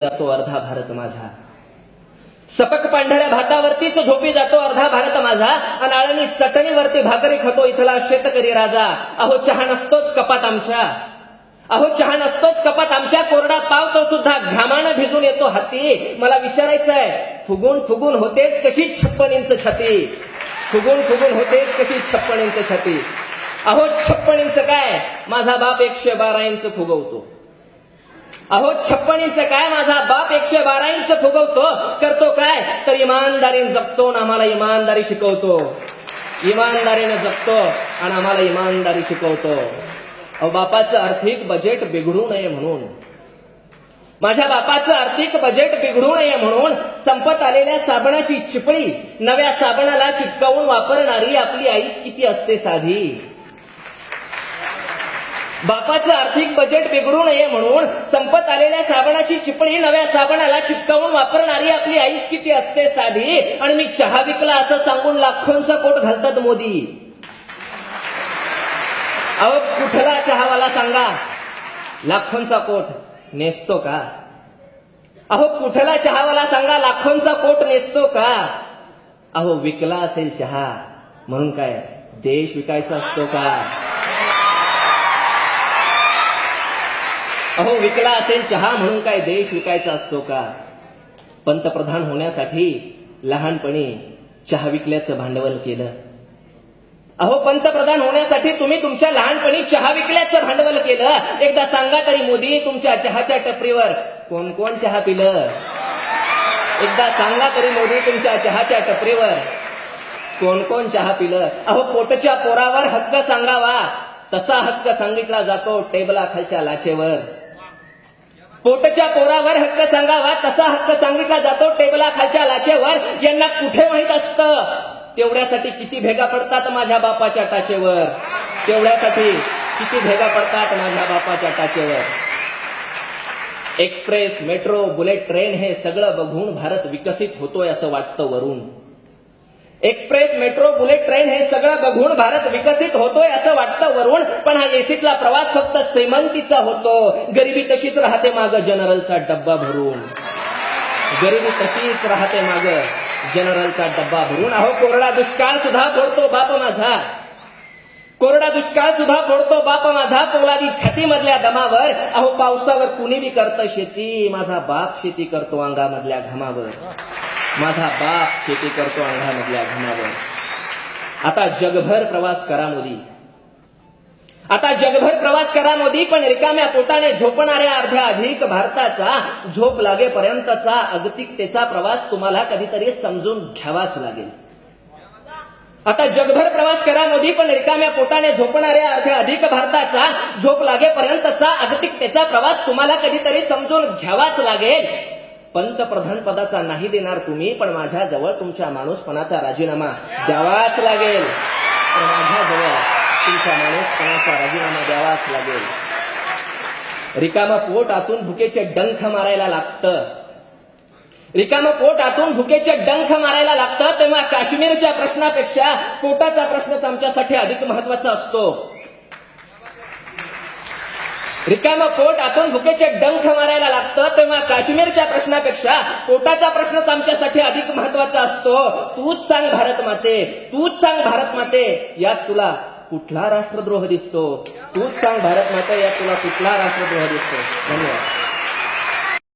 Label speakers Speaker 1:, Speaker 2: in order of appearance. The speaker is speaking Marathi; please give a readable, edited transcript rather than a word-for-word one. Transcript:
Speaker 1: जातो अर्धा भारत माझा, सपक पांढऱ्या भातावरतीच झोपी जातो अर्धा भारत माझा, आणि आळणी चटणीवरती भाकरी खातो इथला शेतकरी राजा. अहो चहा नसतोच कपात आमच्या, अहो चहा नसतोच कपात आमच्या, कोरडा पाव तो सुद्धा घामानं भिजून येतो हाती. मला विचारायचंय, फुगून फुगून होतेच कशी 56 इंच छाती, फुगून फुगून होतेच कशी 56 इंच छाती. अहो 56 इंच काय, माझा बाप 112 इंच फुगवतो. अहो 56 इंच काय, माझा बाप 112 इंच फुगवतो. करतो काय तर इमानदारीने जगतो आणि आम्हाला इमानदारी शिकवतो, इमानदारीने जगतो आणि आम्हाला इमानदारी शिकवतो. अहो बापाचं आर्थिक बजेट बिघडू नये म्हणून, माझ्या बापाचं आर्थिक बजेट बिघडू नये म्हणून संपत आलेल्या साबणाची चिपळी नव्या साबणाला चिटकावून वापरणारी आपली आईच किती असते साधी. बापाचं आर्थिक बजेट बिघडू नये म्हणून संपत आलेल्या साबणाची चिपळी नव्या साबणाला चिटकावून वापरणारी आपली आईच किती असते साधी. आणि मी चहा विकला असं सांगून लाखोंचा कोट घालतात मोदी. अहो कुठला चहावाला सांगा लाखोंचा कोट नेसतो का? अहो कुठला चहावाला सांगा लाखोंचा कोट नेसतो का? अहो विकला असेल चहा म्हणून काय देश विकायचा असतो का? अहो विकला असेल चहा म्हणून काय देश विकायचा असतो का? पंतप्रधान होण्यासाठी लहानपणी चहा विकल्याचं भांडवल केलं. अहो पंतप्रधान होण्यासाठी तुम्ही तुमच्या लहानपणी चहा विकल्याचं भांडवल केलं. एकदा सांगा तरी मोदी, तुमच्या चहाच्या टपरीवर कोण कोण चहा पिलं? एकदा सांगा तरी मोदी, तुमच्या चहाच्या टपरीवर कोण कोण चहा पिलं? अहो पोटच्या पोरावर हक्क सांगावा तसा हक्क सांगितला जातो टेबला खालच्या लाचेवर. पोटच्या पोरावर हक्क सांगावा तसा हक्क सांगितला जातो टेबला खालच्या लाचेवर. यांना कुठे माहित असतं तेवढ्यासाठी किती भेगा पडतात माझ्या बापाच्या टाचेवर, तेवढ्यासाठी किती भेगा पडतात माझ्या बापाच्या टाचेवर. एक्सप्रेस, मेट्रो, बुलेट ट्रेन हे सगळं बघून भारत विकसित होतोय असं वाटतं वरून. एक्सप्रेस, मेट्रो, बुलेट ट्रेन हे सगळं बघून भारत विकसित होतोय असं वाटतं वरून. पण हा एसीतला प्रवास फक्त श्रीमंतीचा होतो, गरिबी तशीच राहते माग जनरलचा डब्बा भरून, गरिबी तशीच राहते माग जनरलचा डब्बा भरून. अहो कोरडा दुष्काळ सुद्धा फोडतो बाप माझा, कोरडा दुष्काळ सुद्धा फोडतो बाप माझा पोलादी छाती मधल्या दमावर. अहो पावसावर कुणी बी करतं शेती, माझा बाप शेती करतो अंगामधल्या घामावर, माझा बाप शेती करतो अंगामधल्या घामावर. आता जगभर प्रवास करा मोदी, आता जगभर प्रवास करा मोदी, पण रिकाम्या पोटाने झोपणाऱ्या अर्ध्या अधिक भारताचा झोप लागेपर्यंतचा अगतिकतेचा प्रवास तुम्हाला कधीतरी समजून घ्यावाच लागेल. आता जगभर प्रवास करा मोदी, पण रिकाम्या पोटाने झोपणाऱ्या अर्ध्या अधिक भारताचा झोप लागेपर्यंतचा अगतिकतेचा प्रवास तुम्हाला कधीतरी समजून घ्यावाच लागेल. पंतप्रधान पदाचा नाही देणार तुम्ही, पण माझ्याजवळ तुमच्या माणूसपणाचा राजीनामा द्यावाच लागेल. माझ्याजवळ तुमच्या माणूसपणाचा राजीनामा द्यावाच लागेल. रिकामं पोट आतून भुकेचे डंख मारायला लागतं, रिकामं पोट आतून भुकेचे डंख मारायला लागतं. तेव्हा काश्मीरच्या प्रश्नापेक्षा पोटाचा प्रश्नच आमच्यासाठी अधिक महत्वाचा असतो. रिकामं पोट आतून भुकेचे डंख मारायला लागतं, तेव्हा काश्मीरच्या प्रश्नापेक्षा पोटाचा प्रश्नच आमच्यासाठी अधिक महत्वाचा असतो. तूच सांग भारत माते, तूच सांग भारत माते, यात तुला कुठला राष्ट्रद्रोह दिसतो? तूच सांग भारत माते, यात तुला कुठला राष्ट्रद्रोह दिसतो? धन्यवाद.